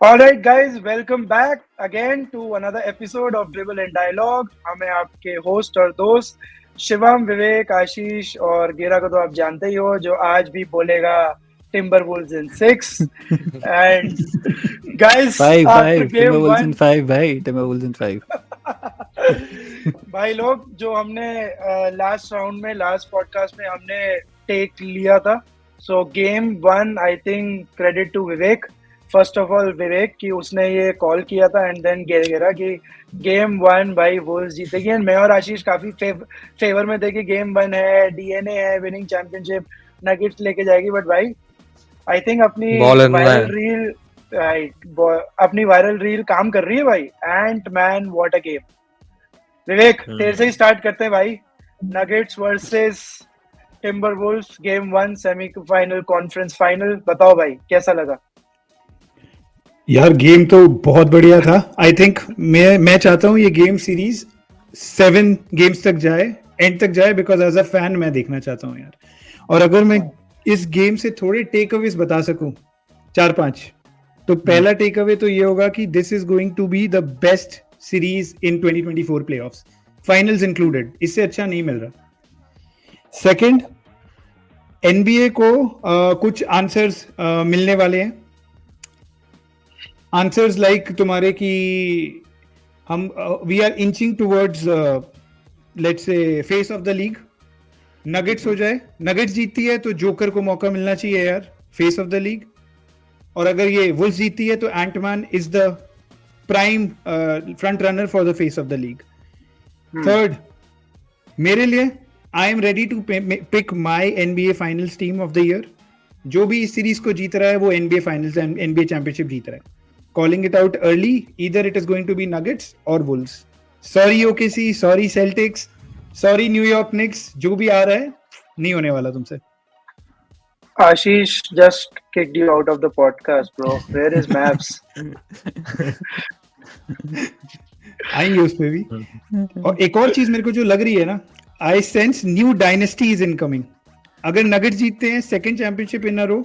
Alright guys, welcome back again to another episode of Dribble and Dialogue. हमें आपके host और दोस्त शिवम, विवेक, आशीष और गेरा को तो आप जानते ही हो, जो आज भी बोलेगा timber Wolves in 6 and guys after Five. game Timberwolves in 1 five, bhai. Timberwolves in five. भाई लोग जो हमने लास्ट राउंड में लास्ट पॉडकास्ट में हमने टेक लिया था, so game 1 I think credit to Vivek, first of all Vivek कि उसने ये कॉल किया था एंड देन गेरा कि गेम 1 भाई वुल्व्स जीतेगी। एंड मैं और आशीष काफी फेवर में थे कि गेम 1 है, डीएनए है, विनिंग चैंपियनशिप, नगेट्स लेके जाएगी। बट भाई आई थिंक अपनी Ball and viral land. Reel अपनी वायरल रील काम कर रही है भाई। Ant Man what a game. Vivek तेरे से ही स्टार्ट करते हैं भाई। Nuggets versus Timberwolves game 1 semifinal conference final, बताओ भाई कैसा लगा? यार गेम तो बहुत बढ़िया था। आई थिंक मैं चाहता हूँ ये गेम सीरीज 7 गेम्स तक जाए, एंड तक जाए, बिकॉज एज अ फैन मैं देखना चाहता हूँ यार। और अगर मैं इस गेम से थोड़े टेक अवेज बता सकूं 4-5, तो पहला टेक अवे तो ये होगा कि this is going to be the best series in 2024 playoffs, finals included. इससे अच्छा नहीं मिल रहा। सेकंड, एनबीए को कुछ आंसर्स मिलने वाले हैं। आंसर्स लाइक तुम्हारे कि हम we are inching towards let's say face off the league. Nuggets हो जाए, नगेट्स जीतती है तो जोकर को मौका मिलना चाहिए यार, फेस ऑफ द लीग। और अगर ये वुल्व्स जीतती है तो Antman is the prime front runner for the face off the league. Third, मेरे लिए I am ready to pick my NBA finals team of the year. जो भी इस सीरीज को जीत रहा है वो एनबीए फाइनल्स, एनबीए चैंपियनशिप जीत रहा है। Calling it out early, either it is going to be Nuggets or Wolves. Sorry OKC, sorry Celtics, sorry New York Knicks, जो भी आ रहा है नहीं होने वाला तुमसे। Ashish just kicked you out of the podcast, bro. Where is Maps? आएंगे उस पे भी। और एक और चीज मेरे को जो लग रही है ना, I sense new dynasty is incoming. अगर नगेट्स जीतते हैं सेकंड चैंपियनशिप इन अ रो,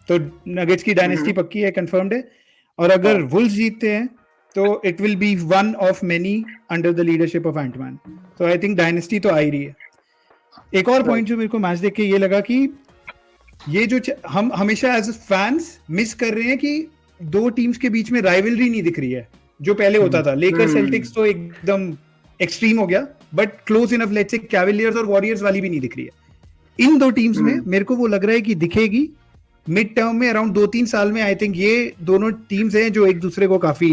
तो नगेट्स की डायनेस्टी पक्की है, कंफर्म्ड है। और अगर वुल्व्स जीतते हैं तो it will be one of many under the leadership of Antman. तो आई थिंक डायनेस्टी तो आ ही रही है। एक और पॉइंट जो मेरे को मैच देख के ये लगा कि ये जो हम हमेशा एज फैंस मिस कर रहे हैं कि दो टीम्स के बीच में राइवलरी नहीं दिख रही है जो पहले होता था। लेकर सेल्टिक्स तो एकदम एक्सट्रीम हो गया, but close enough let's say Cavaliers और वॉरियर्स वाली भी नहीं दिख रही है। इन दो टीम्स में मेरे को वो लग रहा है कि दिखेगी मिड टर्म में, अराउंड 2-3 साल में। आई थिंक ये दोनों टीम्स हैं जो एक दूसरे को काफी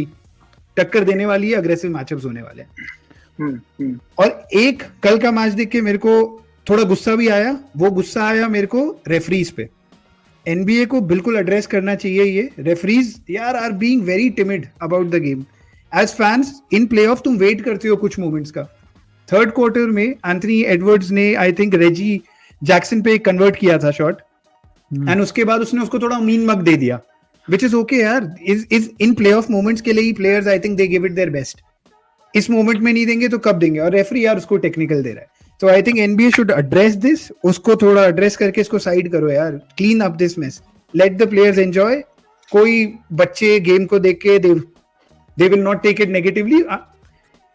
टक्कर देने वाली है, अग्रेसिव मैचअप्स होने वाले हैं। और एक कल का मैच देख के मेरे को थोड़ा गुस्सा भी आया। वो गुस्सा आया मेरे को रेफरीज पे। एनबीए को बिल्कुल एड्रेस करना चाहिए ये रेफरीज यार are being very timid about the game. As fans in playoff तुम वेट करते हो कुछ मोमेंट्स का। थर्ड क्वार्टर में एंथनी एडवर्ड्स ने आई थिंक रेजी जैक्सन पे कन्वर्ट किया था शॉट, एंड उसके बाद उसने उसको थोड़ा मीन मग दे दिया, विच इज ओके यार। इज इन प्लेऑफ मोमेंट्स के लिए ही players I think they give it their best. इस मोमेंट में नहीं देंगे तो कब देंगे? और रेफरी यार उसको टेक्निकल दे रहा है। तो I think NBA should address this, उसको थोड़ा एड्रेस करके इसको साइड करो यार, clean up this mess, let the players enjoy. कोई बच्चे गेम को देख के they will not take it negatively,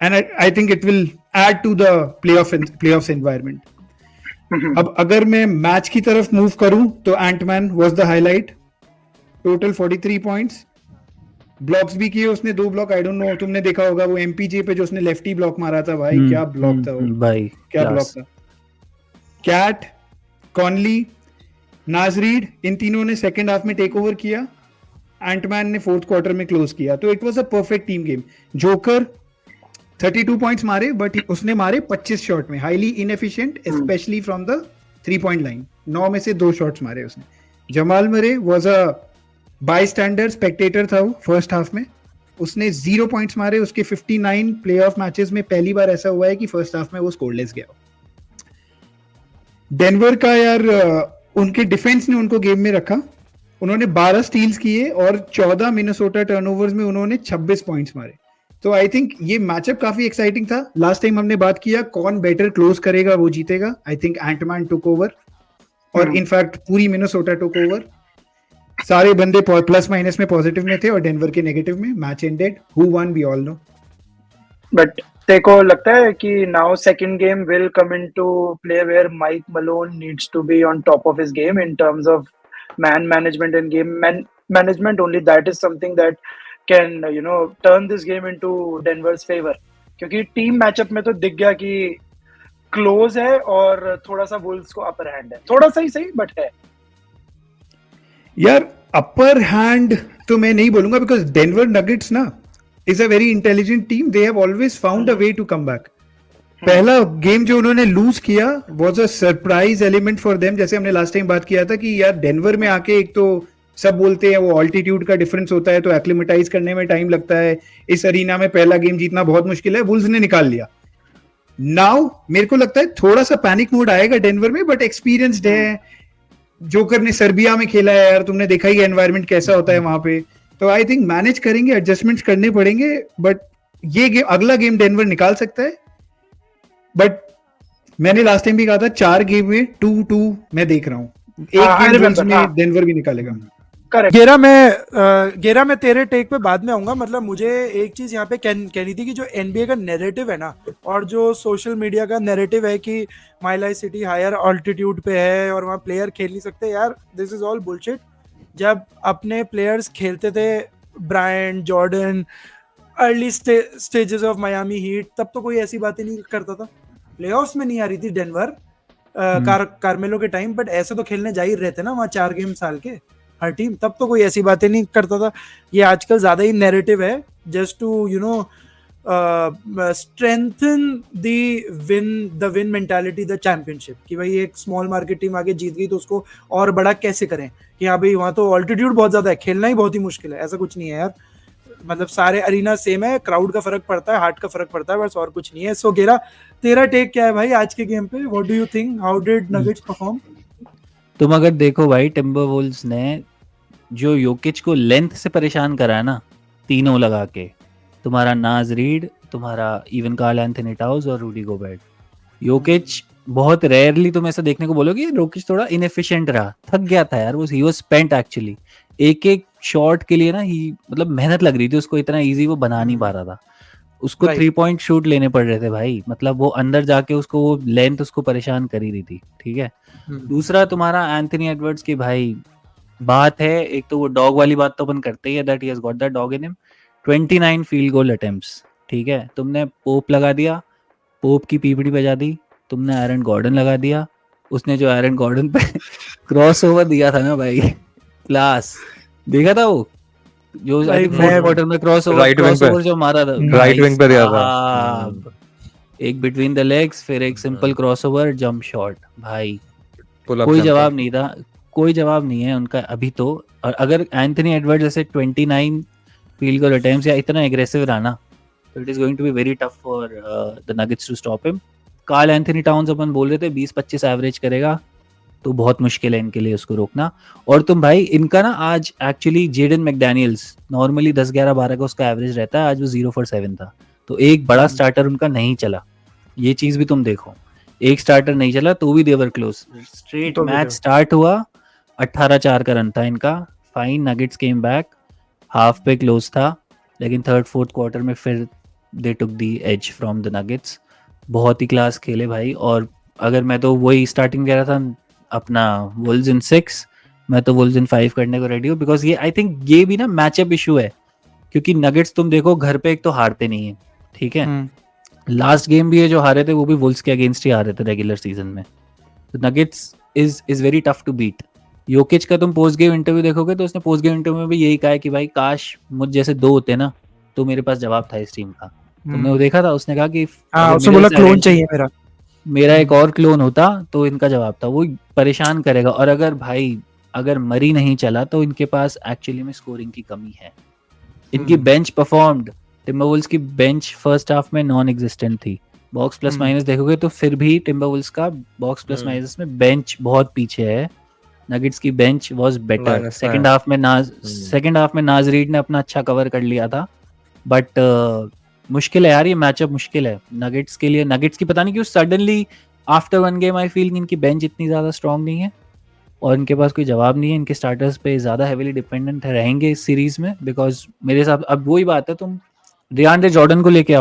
and I think it will add to the playoffs environment. अब अगर मैं मैच की तरफ मूव करूं तो Antman was the highlight. Total 43 points, blocks भी किए उसने, 2 ब्लॉक। आई डोंट नो तुमने देखा होगा वो एमपीजे पे जो उसने लेफ्टी ब्लॉक मारा था भाई, क्या ब्लॉक था वो भाई, क्या ब्लॉक था। कैट, कॉनली, नाजरीड, इन तीनों ने सेकंड हाफ में टेक ओवर किया। एंटमैन ने फोर्थ क्वार्टर में क्लोज किया। तो it was a perfect team game. Joker 32 points मारे, बट उसने मारे 25 शॉट में, highly inefficient specially from the 3 point line. 9 में से 2 शॉट्स मारे उसने। जमाल मरे was a by standard Spectator था वो फर्स्ट हाफ में, उसने 0 पॉइंट्स मारे। उसके 59 प्लेऑफ मैचेस में पहली बार ऐसा हुआ है कि फर्स्ट हाफ में वो स्कोरलेस गया। डेनवर का यार उनके डिफेंस ने उनको गेम में रखा। उन्होंने 12 स्टील्स किए और 14 मिनेसोटा टर्नओवर्स में उन्होंने 26 पॉइंट्स मारे। तो आई थिंक ये मैचअप काफी एक्साइटिंग था। लास्ट टाइम हमने बात किया कौन बेटर क्लोज करेगा वो जीतेगा। I think Antman took over, और इनफैक्ट पूरी मिनेसोटा टुक ओवर। सारे बंदे प्लस माइनस में पॉजिटिव में थे और डेनवर के नेगेटिव में. Match ended, who won we all know. But तेरे को लगता है कि now second game will come into play where Mike Malone needs to be on top of his game in terms of man management and game management only. That is something that can turn this game into Denver's favor, क्योंकि team matchup में तो दिख गया कि close है और थोड़ा सा वुल्व्स को अपर हैंड है, थोड़ा सा ही सही बट है. यार अपर हैंड तो मैं नहीं बोलूंगा, बिकॉज डेनवर नगेट्स ना is a very intelligent team. They have always found a way to come back. पहला गेम जो उन्होंने लूज किया was a surprise element for them. जैसे हमने लास्ट टाइम बात किया था कि यार डेनवर में आके एक तो सब बोलते हैं वो ऑल्टीट्यूड का डिफरेंस होता है तो एक्लिमेटाइज करने में टाइम लगता है. इस अरीना में पहला गेम जीतना बहुत मुश्किल है. वुल्व्स ने निकाल लिया. नाउ मेरे को लगता है थोड़ा सा पैनिक मोड आएगा डेनवर में, बट एक्सपीरियंस्ड है. जोकर ने सर्बिया में खेला है यार, तुमने देखा ही एनवायरनमेंट कैसा होता है वहां पे. तो आई थिंक मैनेज करेंगे, एडजस्टमेंट्स करने पड़ेंगे. बट ये गेम, अगला गेम डेनवर निकाल सकता है. बट मैंने लास्ट टाइम भी कहा था 4 गेम में 2-2 मैं देख रहा हूँ. एक गेम वुल्व्स में डेनवर भी निकालेगा. गेरा मैं तेरे टेक पे बाद में आऊंगा. मतलब मुझे एक चीज यहाँ पे कहनी थी कि जो एनबीए का नैरेटिव है ना, और जो सोशल मीडिया का नैरेटिव है कि माइलाई सिटी हायर ऑल्टीट्यूड पे है और वहाँ प्लेयर खेल नहीं सकते, यार दिस इज ऑल बुलशिट. जब अपने प्लेयर्स खेलते थे, Bryan, Jordan, early stages of Miami Heat, तब तो कोई ऐसी बातें नहीं करता था. प्लेऑफ्स में नहीं आ रही थी डेनवर कार्मेलो के टाइम, बट ऐसे तो खेलने जा ही रहे थे ना वहाँ 4 गेम साल के हर टीम. तब तो कोई ऐसी बातें नहीं करता था. ये आजकल ज्यादा ही नैरेटिव है just to strengthen the win mentality the championship, कि भाई एक स्मॉल मार्केट टीम आगे जीत गई तो उसको और बड़ा कैसे करें, कि हाँ भाई वहाँ तो ऑल्टीट्यूड बहुत ज्यादा है, खेलना ही बहुत ही मुश्किल है. ऐसा कुछ नहीं है यार. मतलब सारे अरीना सेम है, क्राउड का फर्क पड़ता है, हार्ट का फर्क पड़ता है, बस और कुछ नहीं है. सो गेरा, तेरा टेक क्या है भाई आज के गेम पे? What do you think, how did nuggets perform? तुम अगर देखो भाई, टिम्बरवुल्व्स ने जो योकिच को लेंथ से परेशान करा है ना, तीनों लगा के, तुम्हारा नाज रीड, तुम्हारा इवन कार्ल एंथनी टाउज और रूडी गोबर्ट. योकिच बहुत रेयरली तुम ऐसा देखने को बोलोगे योकिच थोड़ा इनएफिशिएंट रहा, थक गया था यार. वो ही वाज स्पेंट एक्चुअली. एक एक शॉट के लिए ना ही मतलब मेहनत लग रही थी उसको, इतना इजी वो बना नहीं पा रहा था. उसको 3 पॉइंट शूट लेने पड़ रहे थे भाई. मतलब वो अंदर जाके उसको वो लेंथ उसको परेशान कर ही रही थी. ठीक है. दूसरा तुम्हारा एंथनी एडवर्ड्स की भाई बात है, एक तो वो डॉग वाली बात तो अपन करते ही है, that he has got that dog in him. 29 field goal attempts. ठीक है. तुमने पोप लगा दिया, पोप की पीपड़ी बजा दी. तुमने एरन गॉर्डन लगा दिया. उसने जो एरन गॉर्डन पे क्रॉस ओवर दिया था ना भाई, क्लास. देखा था वो जो फोर्थ क्वार्टर में क्रॉस ओवर जो मारा था, राइट विंग पे दिया था. एक बिटवीन द लेग्स, फिर एक simple cross over, jump shot. भाई कोई जवाब नहीं था, कोई जवाब नहीं है उनका अभी तो. और अगर एंथनी एडवर्ड्स जैसे 29 फील्ड गोल अटेम्प्ट्स या इतना एग्रेसिव रहा ना, तो it is going to be very tough for the Nuggets to stop him. Karl Anthony Towns अपन बोल रहे थे 20-25 एवरेज करेगा, तो बहुत मुश्किल है इनके लिए उसको रोकना. और तुम भाई इनका ना आज एक्चुअली जेडन मैकडैनियल्स नॉर्मली 10-11-12 का उसका एवरेज रहता है, आज वो 0 for 7 था. तो एक बड़ा स्टार्टर उनका नहीं चला. ये चीज भी तुम देखो, एक स्टार्टर नहीं चला तो भी they were close. Straight match start हुआ, 18-4 का रन था इनका. Fine, Nuggets came back, half पे क्लोज था, लेकिन थर्ड फोर्थ क्वार्टर में फिर they took the edge from the Nuggets. बहुत ही क्लास खेले भाई. और अगर मैं तो वही स्टार्टिंग कह रहा था अपना वुल्व्स इन 6, मैं तो वुल्व्स इन 5 करने को रेडी हूँ. बिकॉज ये आई थिंक ये भी ना मैचअप इशू है, क्योंकि नगेट्स तुम देखो घर पे एक तो हारते नहीं है. ठीक है. लास्ट गेम भी है जो हारे थे वो भी वुल्व्स के अगेंस्ट ही हारे थे रेगुलर सीजन में. तो Nuggets is very tough to beat. योकिच का तुम पोस्ट गेम इंटरव्यू देखोगे तो उसने पोस्ट गेम इंटरव्यू में भी यही कहा है कि भाई काश मुझ जैसे 2 होते ना तो मेरे पास जवाब था इस टीम का. तुमने वो देखा था, उसने कहा कि उसने बोला क्लोन चाहिए मेरा एक और क्लोन होता तो इनका जवाब था. वो परेशान करेगा. और अगर मरी नहीं चला तो इनके पास एक्चुअली में स्कोरिंग की कमी है. इनकी बेंच परफॉर्म्ड, टिम्बरवुल्व्स की बेंच फर्स्ट हाफ में नॉन एग्जिस्टेंट थी. बॉक्स प्लस माइनस देखोगे तो फिर भी टिम्बरवुल्व्स का बॉक्स प्लस माइनस में बेंच बहुत पीछे है. नगेट्स की bench was better. Second half में नाज रीड ने अपना अच्छा कवर कर लिया था. बट मुश्किल है यार, ये मैचअप मुश्किल है नगेट्स के लिए. नगेट्स की पता नहीं क्यों suddenly after 1 game I feel इनकी बेंच इतनी ज्यादा स्ट्रांग नहीं है. और इनके पास कोई जवाब नहीं है, इनके स्टार्टर्स पे ज़्यादा हेविली डिपेंडेंट रहेंगे इस सीरीज़ में, बिकॉज मेरे हिसाब अब वही बात है, तुम डिआंड्रे जॉर्डन को लेके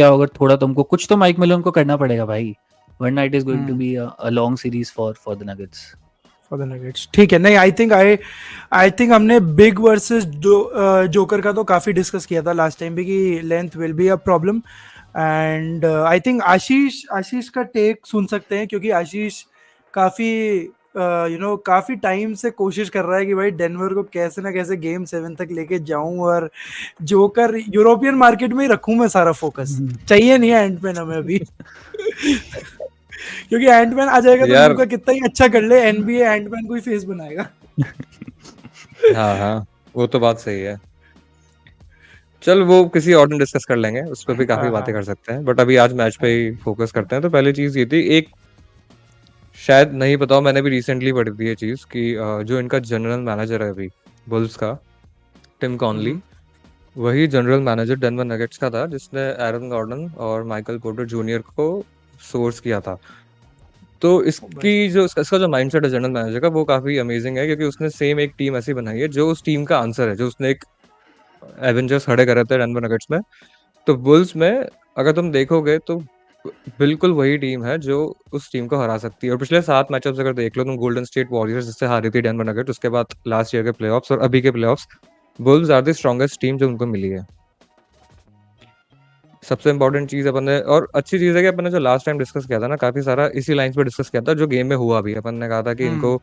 आओ, अगर थोड़ा तुमको कुछ तो माइक मिलोन को करना पड़ेगा भाई, वरना it is going to be a long series for the Nuggets. ठीक है, नहीं आई थिंक हमने बिग वर्सेस जोकर का तो काफी डिस्कस किया था लास्ट टाइम भी कि length will be a problem, and I think Ashish का टेक सुन सकते हैं, क्योंकि आशीष काफी काफी टाइम से कोशिश कर रहा है कि भाई डेनवर को कैसे ना कैसे गेम 7 तक लेके जाऊं, और जोकर यूरोपियन मार्केट में ही रखूं मैं सारा फोकस, चाहिए नहीं है एंटमैन हमें अभी। क्योंकि एंटमैन आ जाएगा तो लूका कितना ही अच्छा कर ले, एनबीए एंटमैन को ही फेस बनाएगा। हाँ वो तो बात सही है। चल वो किसी और दिन डिस्कस कर लेंगे, उस पर भी काफी बातें कर सकते हैं, बट अभी आज मैच पे ही फोकस करते हैं। तो पहली चीज ये थी, एक शायद नहीं पता, मैंने भी रिसेंटली पढ़ी थी ये चीज कि जो इनका जनरल मैनेजर है अभी बुल्स का, टिम कॉनली, वही जनरल मैनेजर डेनवर नगेट्स का था जिसने एरन गॉर्डन और माइकल पोर्टर जूनियर को सोर्स किया था। तो इसकी जो इसका जो माइंडसेट है जनरल मैनेजर का, वो काफी अमेजिंग है, क्योंकि उसने सेम एक टीम ऐसी बनाई है जो उस टीम का आंसर है, जो उसने एक एवेंजर्स खड़े करे थे डेनवर नगेट्स में। तो बुल्स में अगर तुम देखोगे तो बिल्कुल वही टीम है जो उस टीम को हरा सकती है। और पिछले 7 मैचअप्स अगर देख लो तुम, गोल्डन स्टेट वॉरियर्स जिससे हारी थी डेनवर नगेट्स, उसके बाद लास्ट ईयर के प्लेऑफ्स और अभी के playoffs, Bulls are the strongest team जो उनको मिली है। सबसे इंपॉर्टेंट चीज अपन ने, और अच्छी चीज है कि अपन ने जो लास्ट टाइम डिस्कस किया था ना, काफी सारा इसी लाइन पे डिस्कस किया था जो गेम में हुआ भी। अपन ने कहा था कि इनको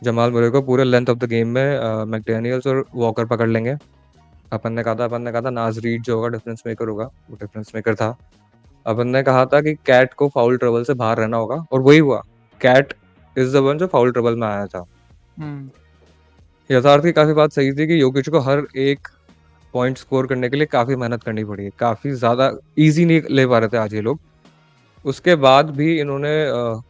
जमाल मुरे को पूरे लेंथ ऑफ द गेम में मैकडेनियल्स और वॉकर पकड़ लेंगे। अपन ने कहा था नाज रीड जो होगा डिफरेंस मेकर होगा, वो डिफरेंस मेकर था। अपन ने कहा था कि कैट को फाउल ट्रबल से बाहर रहना होगा, और वही हुआ। कैट इज द वन जो फाउल ट्रबल में आया था। यथार्थ की काफी बात सही थी कि योकिच को हर एक पॉइंट स्कोर करने के लिए काफी मेहनत करनी पड़ी है, काफी ज्यादा इजी नहीं ले पा रहे थे आज ये लोग। उसके बाद भी इन्होंने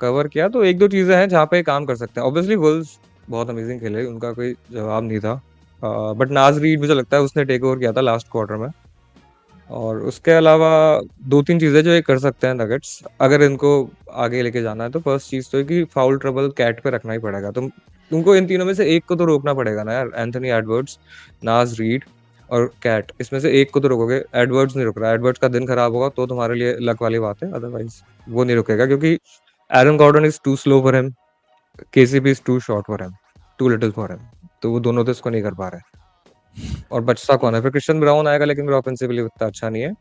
कवर किया। तो एक दो चीजें हैं जहाँ पे काम कर सकते हैं। ऑब्वियसली वुल्व्स बहुत अमेजिंग खेले, उनका कोई जवाब नहीं था, बट नाज रीड मुझे लगता है उसने टेक ओवर किया था लास्ट क्वार्टर में। और उसके अलावा 2-3 चीजें जो ये कर सकते हैं नगेट्स अगर इनको आगे लेके जाना है। तो फर्स्ट चीज तो है कि फाउल ट्रबल कैट पे रखना ही पड़ेगा। तुमको इन तीनों में से एक को तो रोकना पड़ेगा ना यार। एंथनी एडवर्ड्स, नाज रीड और कैट, इसमें से एक को तो रोकोगे। एडवर्ड्स नहीं रुक रहा, एडवर्ड्स का दिन खराब होगा तो तुम्हारे लिए लक वाली बात है, अदरवाइज वो नहीं रुकेगा, क्योंकि Aaron Gordon is too slow for him, KCP is too short for him, too little for him. तो वो दोनों तो इसको नहीं कर पा रहे। और बचता कौन है फिर? क्रिश्चियन ब्राउन आएगा, लेकिन मेरा ऑफेंसिवली उतना अच्छा नहीं है।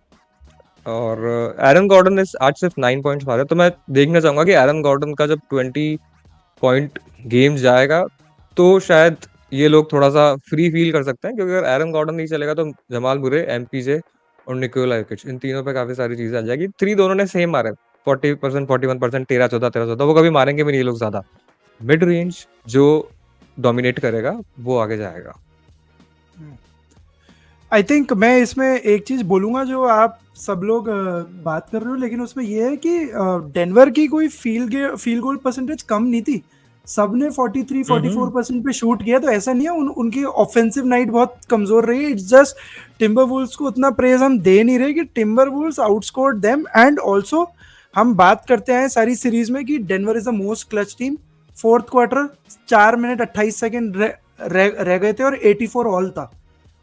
और एरन गॉर्डन ने आज सिर्फ 9 पॉइंट्स मारे। तो मैं देखना चाहूंगा कि एरन गॉर्डन का जब 20 पॉइंट गेम जाएगा तो शायद ये लोग थोड़ा सा फ्री फील कर सकते हैं, क्योंकि अगर एरन गॉर्डन नहीं चलेगा तो जमाल मुरे, एमपीजे और निकोला योकिच, इन तीनों पे काफी सारी चीजें आ जाएगी। 3 दोनों ने सेम मारे, 40%, 41%, 13-14, 13-14। वो कभी मारेंगे भी नहीं ये लोग ज्यादा। मिड रेंज जो डोमिनेट करेगा वो आगे जाएगा। आई थिंक मैं इसमें एक चीज बोलूंगा, जो आप सब लोग बात कर रहे हो, लेकिन उसमें यह है कि डेनवर की कोई फील्ड गोल परसेंटेज कम नहीं थी। सबने 43-44% पे शूट किया। तो ऐसा नहीं है उनकी ऑफेंसिव नाइट बहुत कमजोर रही है। इट्स जस्ट टिम्बरवुल्व्स को उतना प्रेज हम दे नहीं रहे कि टिम्बरवुल्व्स आउटस्कोर्ड देम। एंड ऑल्सो हम बात करते हैं सारी सीरीज में कि Denver is the most clutch team. Fourth quarter 4 minute 28 second रह गए थे और 84 ऑल था,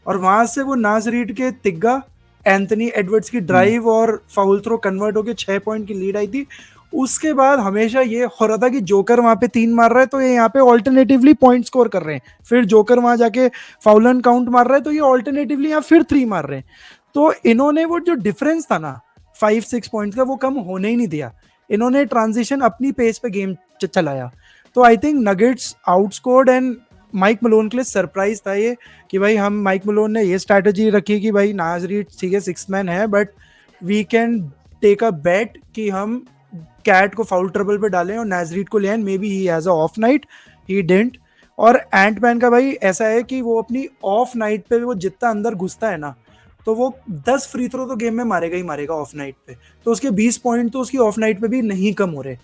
और वहां से वो नाज रीड के तिग्गा, एंथनी एडवर्ड्स की ड्राइव और फाउल थ्रो कन्वर्ट होकर 6 पॉइंट की लीड आई थी। उसके बाद हमेशा ये हो रहा था कि जोकर वहां पे 3 मार रहा है तो ये यहाँ पे ऑल्टरनेटिवली पॉइंट स्कोर कर रहे हैं, फिर जोकर वहां जाके फाउल एंड काउंट मार रहा है तो ये ऑल्टरनेटिवली यहाँ फिर 3 मार रहे हैं। तो इन्होंने वो जो डिफरेंस था ना 5-6 पॉइंट्स का, वो कम होने ही नहीं दिया। इन्होंने ट्रांजिशन अपनी पेस पे गेम चलाया। तो I think Nuggets outscored, and Mike Malone के लिए सरप्राइज था ये कि भाई हम माइक मलोन ने ये स्ट्रैटेजी रखी कि भाई नाज रीड ठीक है 6 मैन है, but we can take a bet कि हम कैट को फाउल ट्रबल पे डालें और नाज रीड को ले आए। May be he has a of night, he didn't. और एंटमैन का भाई ऐसा है कि वो अपनी ऑफ नाइट पे वो जितना अंदर घुसता है ना, तो वो 10 फ्री थ्रो तो गेम में मारेगा ही मारेगा ऑफ नाइट पे। तो उसके 20 पॉइंट तो उसकी ऑफ नाइट पे भी नहीं कम हो रहे।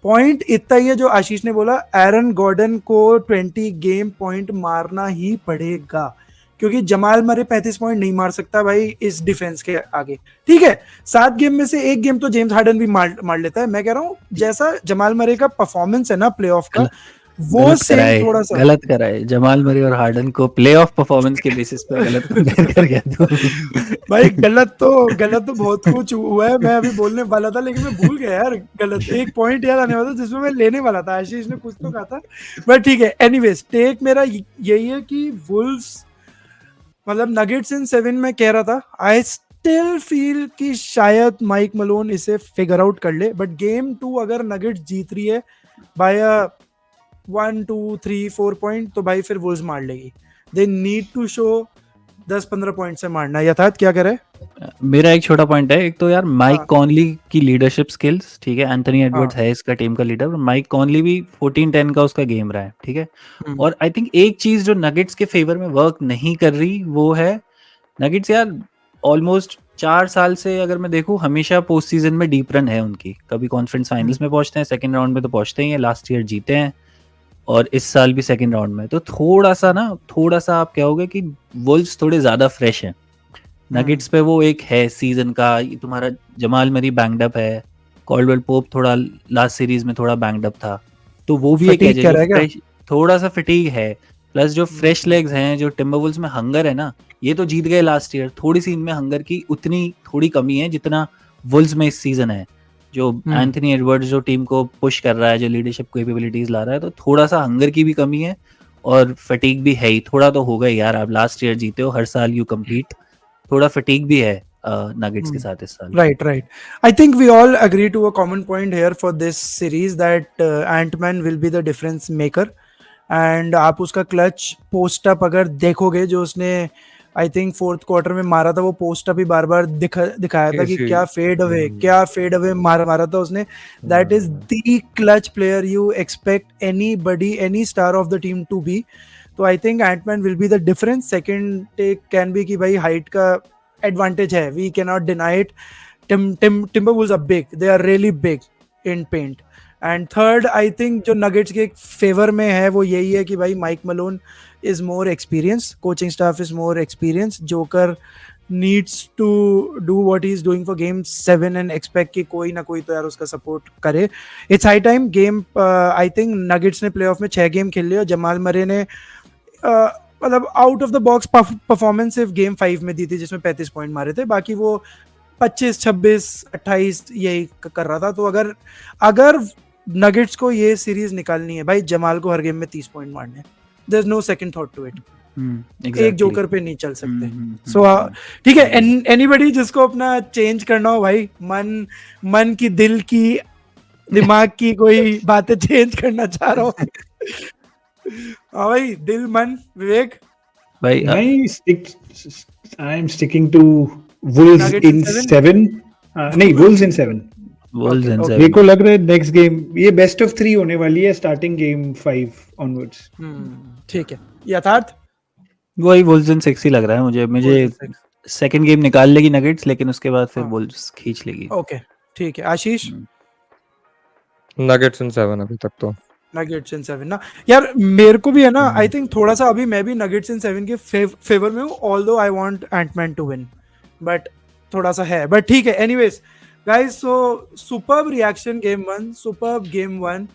पॉइंट इतना ही है जो आशीष ने बोला, एरन गॉर्डन को 20 गेम पॉइंट मारना ही पड़ेगा, क्योंकि जमाल मरे 35 पॉइंट नहीं मार सकता भाई इस डिफेंस के आगे। ठीक है, 7 गेम में से 1 गेम तो जेम्स हार्डन भी मार लेता है। मैं कह रहा हूँ जैसा जमाल मरे का परफॉर्मेंस है ना प्लेऑफ का, वो सेम थोड़ा सा गलत कराए जमाल मरे और हार्डन को प्लेऑफ परफॉर्मेंस के बेसिस पे गलत कंपेयर कर गया तो भाई गलत तो बहुत कुछ हुआ है। मैं अभी बोलने वाला था लेकिन मैं भूल गया यार। गलत एक पॉइंट याद आने वाला था जिसमें मैं लेने वाला था, आशीष ने कुछ तो कहा था, बट ठीक है। एनीवेज टेक मेरा यही है कि वुल्व्स मतलब नगेट्स इन 7 में कह रहा था। आई स्टिल फील कि शायद माइक मलोन इसे फिगर आउट कर ले, बट गेम 2 अगर नगेट्स जीत रही है बाय 1 2 3 4 पॉइंट तो भाई फिर वुल्व्स मार लेगी। They need to show 10-15 point से मारना। यथार्थ क्या करे? मेरा एक छोटा पॉइंट है। एक तो यार माइक हाँ। कॉनली की लीडरशिप स्किल्स, ठीक है, एंथनी एडवर्ड्स हाँ। है इसका टीम का लीडर, माइक कॉनली भी 14-10 का उसका गेम रहा है, ठीक है। हम्म। और आई थिंक एक चीज जो नगेट्स के फेवर में वर्क नहीं कर रही वो है नगेट्स यार ऑलमोस्ट 4 साल से अगर मैं देखूं हमेशा पोस्ट सीजन में डीप रन है उनकी। कभी कॉन्फ्रेंस फाइनल्स में पहुंचते हैं, सेकंड राउंड में तो पहुंचते ही हैं, लास्ट ईयर जीते हैं और इस साल भी सेकंड राउंड में। तो थोड़ा सा आप कहोगे कि वुल्व्स थोड़े ज्यादा फ्रेश हैं। नगेट्स पे वो एक है सीजन का, ये तुम्हारा जमाल मरी बैंग्ड अप है, कॉल्डवेल पोप थोड़ा लास्ट सीरीज में थोड़ा बैंग्ड अप था, तो वो भी एक Fatigue क्या है रहेगा? फ्रेश, थोड़ा सा फटीग है। प्लस जो फ्रेश लेग्स हैं, जो टिम्बरवुल्व्स में हंगर है ना, ये तो जीत गए लास्ट ईयर, थोड़ी सी इनमें हंगर की उतनी थोड़ी कमी है जितना वुल्व्स में इस सीजन है। जो एंथनी एडवर्ड्स जो टीम को पुश कर रहा है, जो लीडरशिप कैपेबिलिटीज ला रहा है, तो थोड़ा सा हंगर की भी कमी है और फटीग भी है ही। थोड़ा तो होगा यार, आप लास्ट ईयर जीते हो, हर साल यू कम्पीट, थोड़ा फटीग भी है नगेट्स के साथ इस साल। Right. I think we all agree to a common point here for this series that Ant-Man will be the difference maker. And आप उसका क्लच पोस्ट अप अगर देखोगे जो उसने आई थिंक 4th क्वार्टर में मारा था, वो पोस्ट अप ही बार बार दिखाया था कि क्या फेड अवे मारा था उसने। That is the clutch player you expect any star of the team to be. तो I think Ant Man will be the difference. Second take can be कि भाई हाइट का एडवांटेज है, we can not deny it. Timberwolves are big, they are really big in paint. And third I think जो Nuggets के favour में है वो यही है कि भाई Mike Malone is more experience, coaching staff is more experience, Joker needs to do what he is doing for game 7 and expect कि कोई ना कोई तो यार उसका सपोर्ट करे। It's high time. Game I think Nuggets ने प्लेऑफ में 6 गेम खेल लिया और जमाल मरे ने मतलब out of the box performance सिर्फ गेम 5 में दी थी जिसमें 35 पॉइंट मारे थे, बाकी वो 25 26 28 यही कर रहा था। तो अगर नगेट्स को ये सीरीज निकालनी है भाई, जमाल को हर गेम में 30 पॉइंट मारने, there is no second thought to it. एक जोकर पे नहीं चल सकते। सो ठीक है, एनीबॉडी जिसको अपना चेंज करना हो भाई, मन की, दिल की, दिमाग की कोई बातें चेंज करना चाह रहा हो हाँ भाई, दिल मन विवेक भाई। I am sticking to Wolves in 7। नहीं, वुल्व्स इन 7। मेरे को लग रहा है नेक्स्ट गेम ये बेस्ट ऑफ 3 होने वाली है, स्टार्टिंग गेम 5 ऑनवर्ड्स। ठीक है। यथार्थ वही वुल्व्स इन 6 ही लग रहा है मुझे सेकंड गेम निकाल लेगी नगेट्स, लेकिन उसके बाद फिर वुल्व्स खींच लेगी। ओके ठीक है। आशीष नगेट्स इन 7 अभी तक तो। नगेट्स इन 7 ना यार, मेरे को भी है ना। आई थिंक थोड़ा सा अभी मैं भी नगेट्स इन 7 के फेवर में हूँ, although I want Ant Man to win, but थोड़ा सा है, बट ठीक है। Anyways guys, so superb reaction game 1, superb game 1।